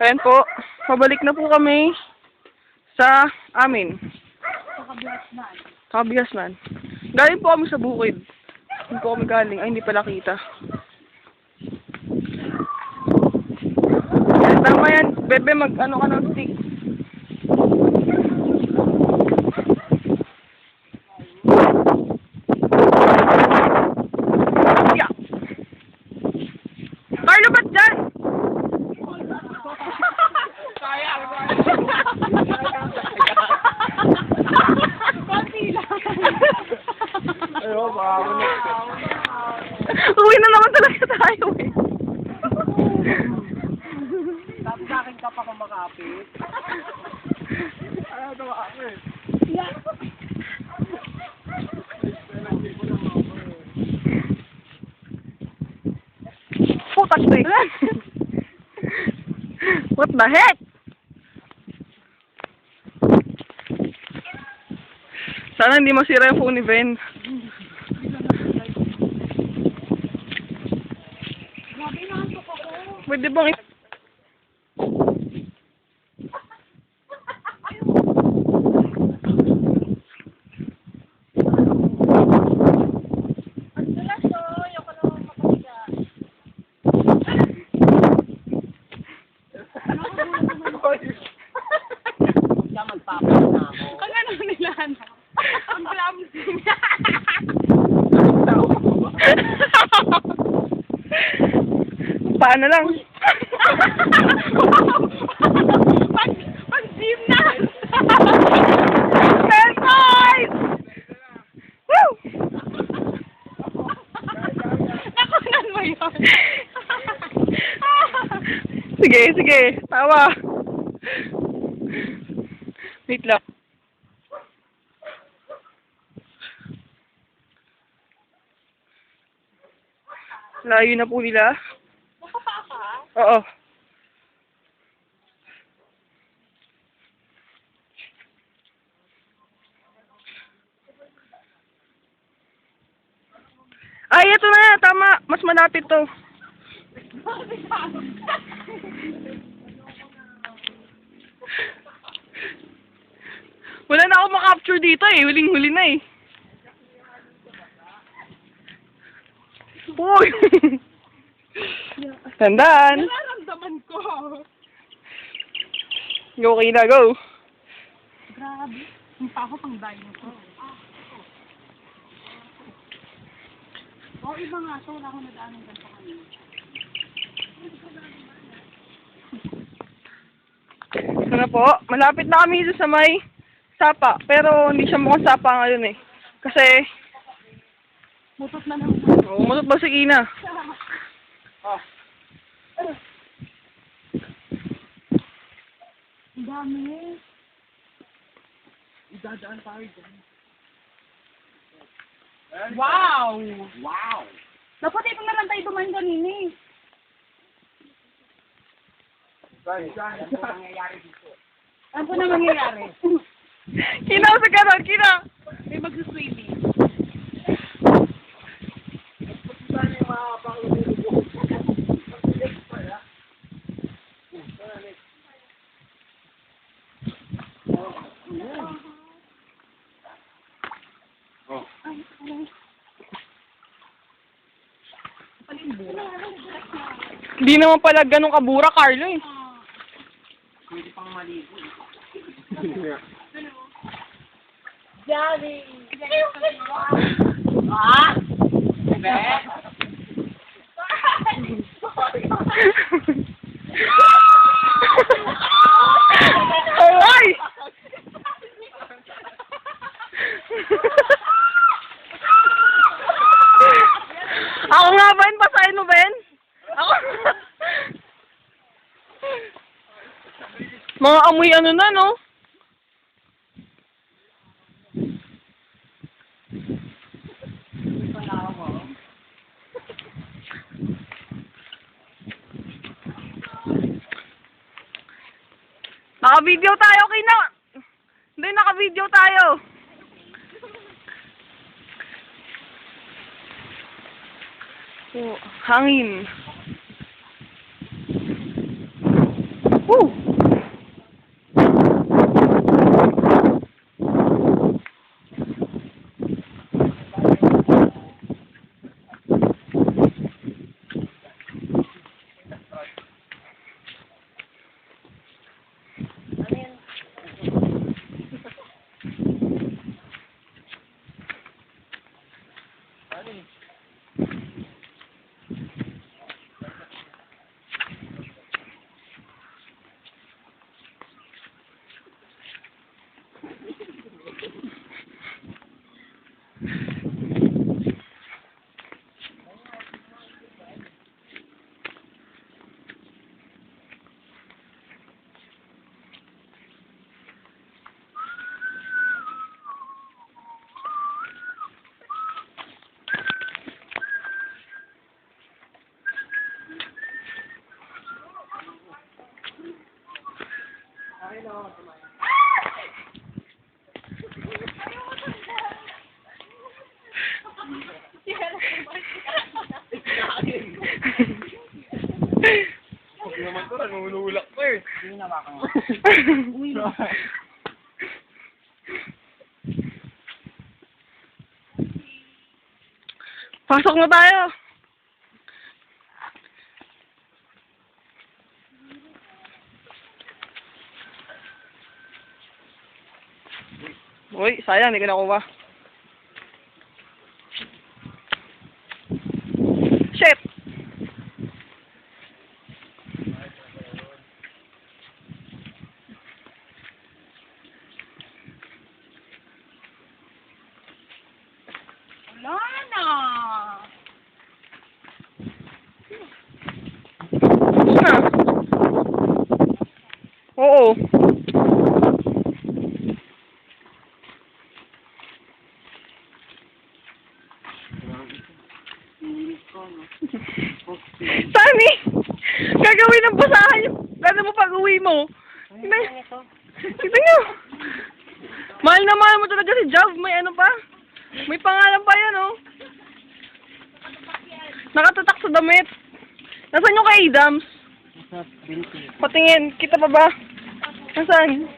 Ayan po, pabalik na po kami sa amin. Sa Kabiasnan. Galing po kami sa bukid. Hindi po kami galing. Ay, hindi pala kita. Tama yan. Bebe, mag-ano ka ng stick. Yeah. Carlo, ba't dyan? Uwi na naman talaga tayo eh. Tapos sa akin ka pa kumakapit. Ano ito ako eh? Putak to eh. What the heck? Sana hindi masira yung phone ni Ben. Pwede bang Kaya naman nila na. Ang clumsy. paano lang? Pag-gym na! Pentoy! Woo! Nakunan mo yun. Sige, sige. Tawa. Wait lang. Layo na po nila. Nakapaka? Oo. Ay, ito na. Tama. Mas malapit to. Wala na ako makapture dito eh. Huling-huli na eh. Uy! Tandaan. Nararamdaman ko. Okay na, go. Grabe. Yung pa ako pang dinosaur. Iba nga. So, wala akong nadaanan ganito kanina. Ito na po. Malapit na kami dito sa may sapa. Pero hindi siya mukhang sapa ngayon eh. Kasi, Mutot na naman. umutot ba si Ina? Ang dami. Idadaan tayo dyan. Wow! Wow! Dapat ito na lang tayo dumaan kanina eh. Ano po nangyayari dito? Ano po na mangyayari? Kina, sa kanan, Kina! May magsuswimming. Hindi naman pala ganun kabura, Carlo eh. Pwede pang maligo. Johnny! Ah! Bebe! Ay! Ako nga, Ben? Basahin mo, Ben? Ako. Mga amoy ano na, no? Naka-video tayo, Kina. Hindi, naka-video tayo. Oh, hangin. Woo! Huwag naman to, nanunulak ko eh. Hindi na baka nga. Uy na. Pasok na tayo. Uy, sayang, hindi ko nakuha. Shit! Wala na. Tapos na. Oo. Sani! Gagawin ng basahan yung gano'n mo pag-uwi mo. Tingnan nyo. Mahal na mahal mo talaga si Jav. May ano pa? May pangalan pa yan, oh. Nakatatak sa damit. Nasaan yung kay Adams? Patingin. Kita pa ba? Nasaan?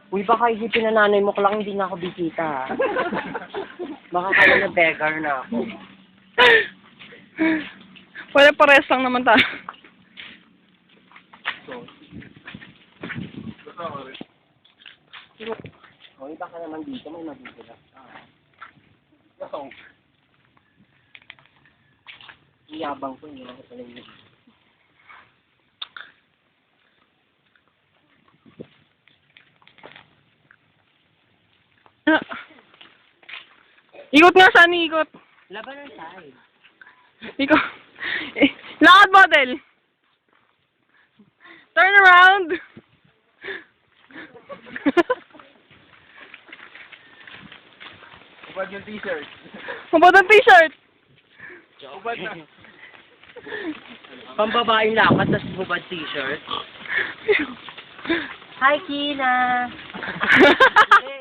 Uy, baka isipin na nanay mo ko lang hindi na ako bisita ha. Baka kaya na beggar na ako. Wala, pares lang naman tayo. Uy, baka naman dito may mabibila. Iyabang ko, hindi ako talaga. Ikot nga, Sani, ikot. Laban ng side. Ikot. Lakad, model. Turn around. Ubad yung t-shirt. Hubad ang t-shirt. Ubad na. Pambabaeng lakad, tas ubad t-shirt. Hi, Kina!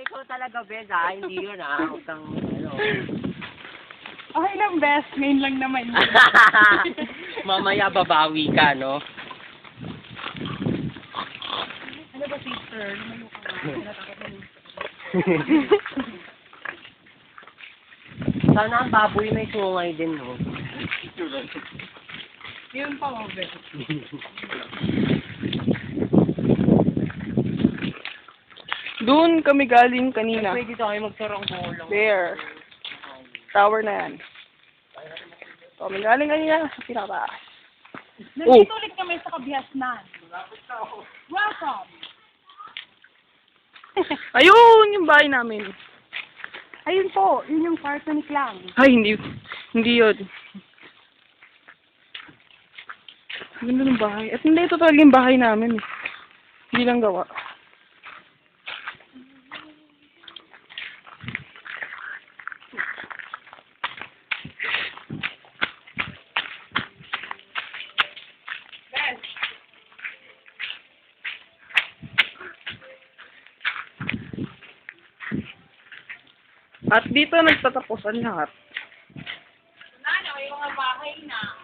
Ikaw talaga, Bez, ha? Hindi yun, ha? Huwag kang, ano. Okay lang, best. Main lang naman. Mamaya babawi ka, no? Ano ba, sister? Lumayo ka nga. Natakot na Sana ang baboy may sungay din, no? Yun pa, oh, best. Doon kami galing kanina. Pwede tayo magtarong bolang. There. Tower na yan. Kami galing kanina sa pinakataas. Nandito ulit kami sa Kabihasnan. Welcome! Ayun, yung bahay namin. Ayun po, yun yung kwarto ni Klang. Ay, hindi. Hindi yun. Ganda ng bahay. At hindi, ito talaga yung bahay namin. Hindi lang gawa. At dito nagtatapos ang lahat. Nanay, yung mga bahay na.